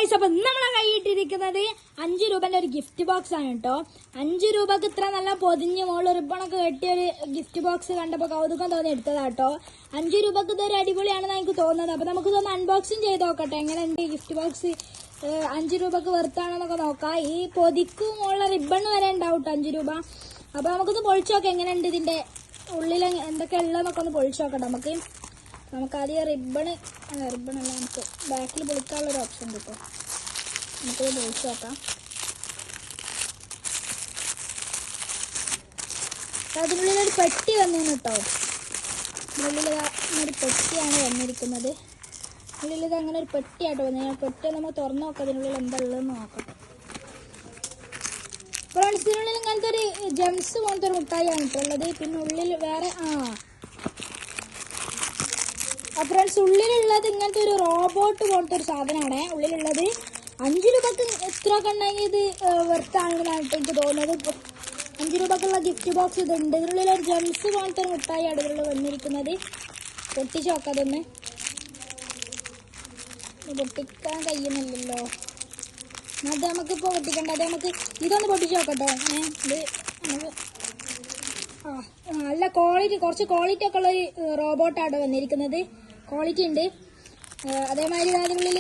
Guys, അപ്പൊ നമ്മളെ കൈയിട്ടിരിക്കുന്നത് 5 രൂപന്റെ ഒരു ഗിഫ്റ്റ് ബോക്സ് ആണ് കേട്ടോ. 5 രൂപക്ക് ഇത്ര നല്ല പൊതിഞ്ഞ് മോള് റിബണൊക്കെ കെട്ടിയ ഒരു ഗിഫ്റ്റ് ബോക്സ് കണ്ടപ്പോ കൗതുകം തോന്നി എടുത്തതാട്ടോ. 5 രൂപക്ക് ഇതൊരു അടിപൊളിയാണെന്ന് എനിക്ക് തോന്നുന്നത്. അപ്പൊ നമുക്ക് ഇതൊന്ന് അൺബോക്സിങ് ചെയ്ത് നോക്കട്ടെ, എങ്ങനെയുണ്ട് ഗിഫ്റ്റ് ബോക്സ്. 5 രൂപക്ക് വെറുത്താണെന്നൊക്കെ നോക്കാം. ഈ പൊതിക്കും മോളെ റിബൺ വരെ ഉണ്ടാവും 5 രൂപ. അപ്പൊ നമുക്കൊന്ന് പൊളിച്ചു നോക്കാം എങ്ങനെയുണ്ട്, ഇതിന്റെ ഉള്ളിൽ എന്തൊക്കെ ഉള്ളതെന്നൊക്കെ ഒന്ന് പൊളിച്ചു നോക്കട്ടെ. നമുക്ക് ആദ്യം റിബണല്ല, നമുക്ക് ബാക്കിൽ പൊളിക്കാനുള്ള ഒരു ഓപ്ഷൻ കിട്ടും. നമുക്കത് പൊളിച്ചു നോക്കാം. അതിനുള്ളിലൊരു പെട്ടി വന്നു കേട്ടോ. ഉള്ളിൽ ഒരു പെട്ടിയാണ് വന്നിരിക്കുന്നത്. ഉള്ളിൽ അങ്ങനെ ഒരു പെട്ടിയായിട്ട് വന്നു. പെട്ടി നമ്മൾ തുറന്നു നോക്കാം, അതിനുള്ളിൽ എന്താ ഉള്ളതെന്ന് നോക്കാം. ഫ്രണ്ട്സ്, ഇതിനുള്ളിൽ ഇങ്ങനത്തെ ഒരു ജെംസ് പോലത്തെ ഒരു മുട്ടായിയാണ് ഇട്ടുള്ളത്. പിന്നെ ഉള്ളിൽ വേറെ ഫ്രണ്ട്സ്, ഉള്ളിലുള്ളത് ഇങ്ങനത്തെ ഒരു റോബോട്ട് പോലത്തെ ഒരു സാധനമാണ് ഉള്ളിലുള്ളത്. 5 രൂപക്ക് എത്ര ഒക്കെ ഉണ്ടെങ്കിൽ ഇത് വെറുത്താണെന്നാണ് എനിക്ക് തോന്നുന്നത്. 5 രൂപക്കുള്ള ഗിഫ്റ്റ് ബോക്സ് ഇതുണ്ട്. ഇതിനുള്ളിലൊരു ജെംസ് പോലത്തെ ഒരു മുട്ടായിയാണ് ഇതിലുള്ള വന്നിരിക്കുന്നത്. പൊട്ടിച്ച് നോക്കാതൊന്ന്. പൊട്ടിക്കാൻ കഴിയുന്നില്ലല്ലോ. അത് നമുക്കിപ്പോൾ പൊട്ടിക്കണ്ട. അത് നമുക്ക് ഇതൊന്ന് പൊട്ടിച്ച് നോക്കട്ടോ. ഇത് നമുക്ക് നല്ല ക്വാളിറ്റി, കുറച്ച് ക്വാളിറ്റി ഒക്കെ ഉള്ളൊരു റോബോട്ടാണ് വന്നിരിക്കുന്നത്. ക്വാളിറ്റി ഉണ്ട്. അതേമാതിരി അതിനുള്ളിൽ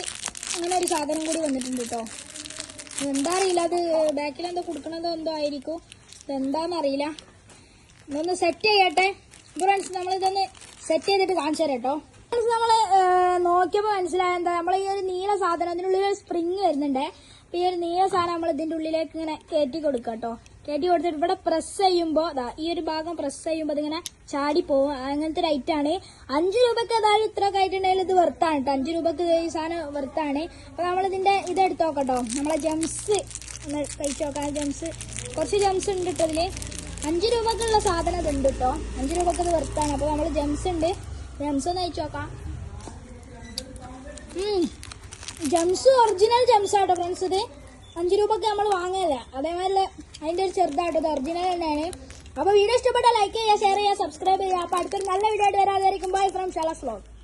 അങ്ങനെ ഒരു സാധനം കൂടി വന്നിട്ടുണ്ട് കേട്ടോ. എന്താ അറിയില്ല, അത് ബാക്കിലെന്തോ കൊടുക്കണതോ എന്തോ ആയിരിക്കും. ഇതെന്താണെന്നറിയില്ല. ഇതൊന്ന് സെറ്റ് ചെയ്യട്ടെ ഫ്രണ്ട്സ്. നമ്മളിതൊന്ന് സെറ്റ് ചെയ്തിട്ട് കാണിച്ചു തരാം കേട്ടോ. ഫ്രണ്ട്സ്, നമ്മൾ നോക്കിയപ്പോൾ മനസ്സിലായ എന്താ, നമ്മൾ ഈ ഒരു നീല സാധനം, അതിനുള്ളിൽ ഒരു സ്പ്രിങ് വരുന്നുണ്ട്. അപ്പോൾ ഈ ഒരു നീല സാധനം നമ്മൾ ഇതിൻ്റെ ഉള്ളിലേക്ക് ഇങ്ങനെ കയറ്റി കൊടുക്കുക കേട്ടോ. കയറ്റി കൊടുത്തിട്ട് ഇവിടെ പ്രസ് ചെയ്യുമ്പോൾ ഈ ഒരു ഭാഗം പ്രസ് ചെയ്യുമ്പോൾ അതിങ്ങനെ ചാടിപ്പോവും. അങ്ങനത്തെ ഒരു ഐറ്റാണ്. 5 രൂപയ്ക്ക് അതായത് ഇത്രയൊക്കെ ആയിട്ടുണ്ടെങ്കിൽ ഇത് വെറുത്താണ് കേട്ടോ. 5 രൂപയ്ക്ക് ഈ സാധനം വെറുത്താണ്. അപ്പോൾ നമ്മളിതിൻ്റെ ഇതെടുത്ത് നോക്കട്ടോ. നമ്മളെ ജംസ് ഒന്ന് കഴിച്ച് നോക്കാം. ജംസ് കുറച്ച് ജംസ് ഉണ്ട് കേട്ടോ ഇതിൽ. 5 രൂപക്കുള്ള സാധനം ഇതുണ്ട് കേട്ടോ. 5 രൂപക്ക് ഇത് വെറുത്താണ്. അപ്പോൾ നമ്മൾ ജംസ് ഉണ്ട്, ജംസ് ഒന്ന് കഴിച്ച് നോക്കാം. ജംസ് ഒറിജിനൽ ജംസ് ആട്ടോ ഫ്രണ്ട്സ്. ഇത് 5 രൂപക്ക് നമ്മൾ വാങ്ങല്ല. അതേമാതിരി അതിൻ്റെ ഒരു ചെറുതാട്ടോ, ഇത് ഒറിജിനൽ തന്നെയാണ്. അപ്പോൾ വീഡിയോ ഇഷ്ടപ്പെട്ടാൽ ലൈക്ക് ചെയ്യുക, ഷെയർ ചെയ്യുക, സബ്സ്ക്രൈബ് ചെയ്യുക. അപ്പോൾ അടുത്തൊരു നല്ല വീഡിയോ ആയിട്ട് വരാതായിരിക്കും. ബൈ ഫ്രം ഷാലാസ് വ്ലോഗ്.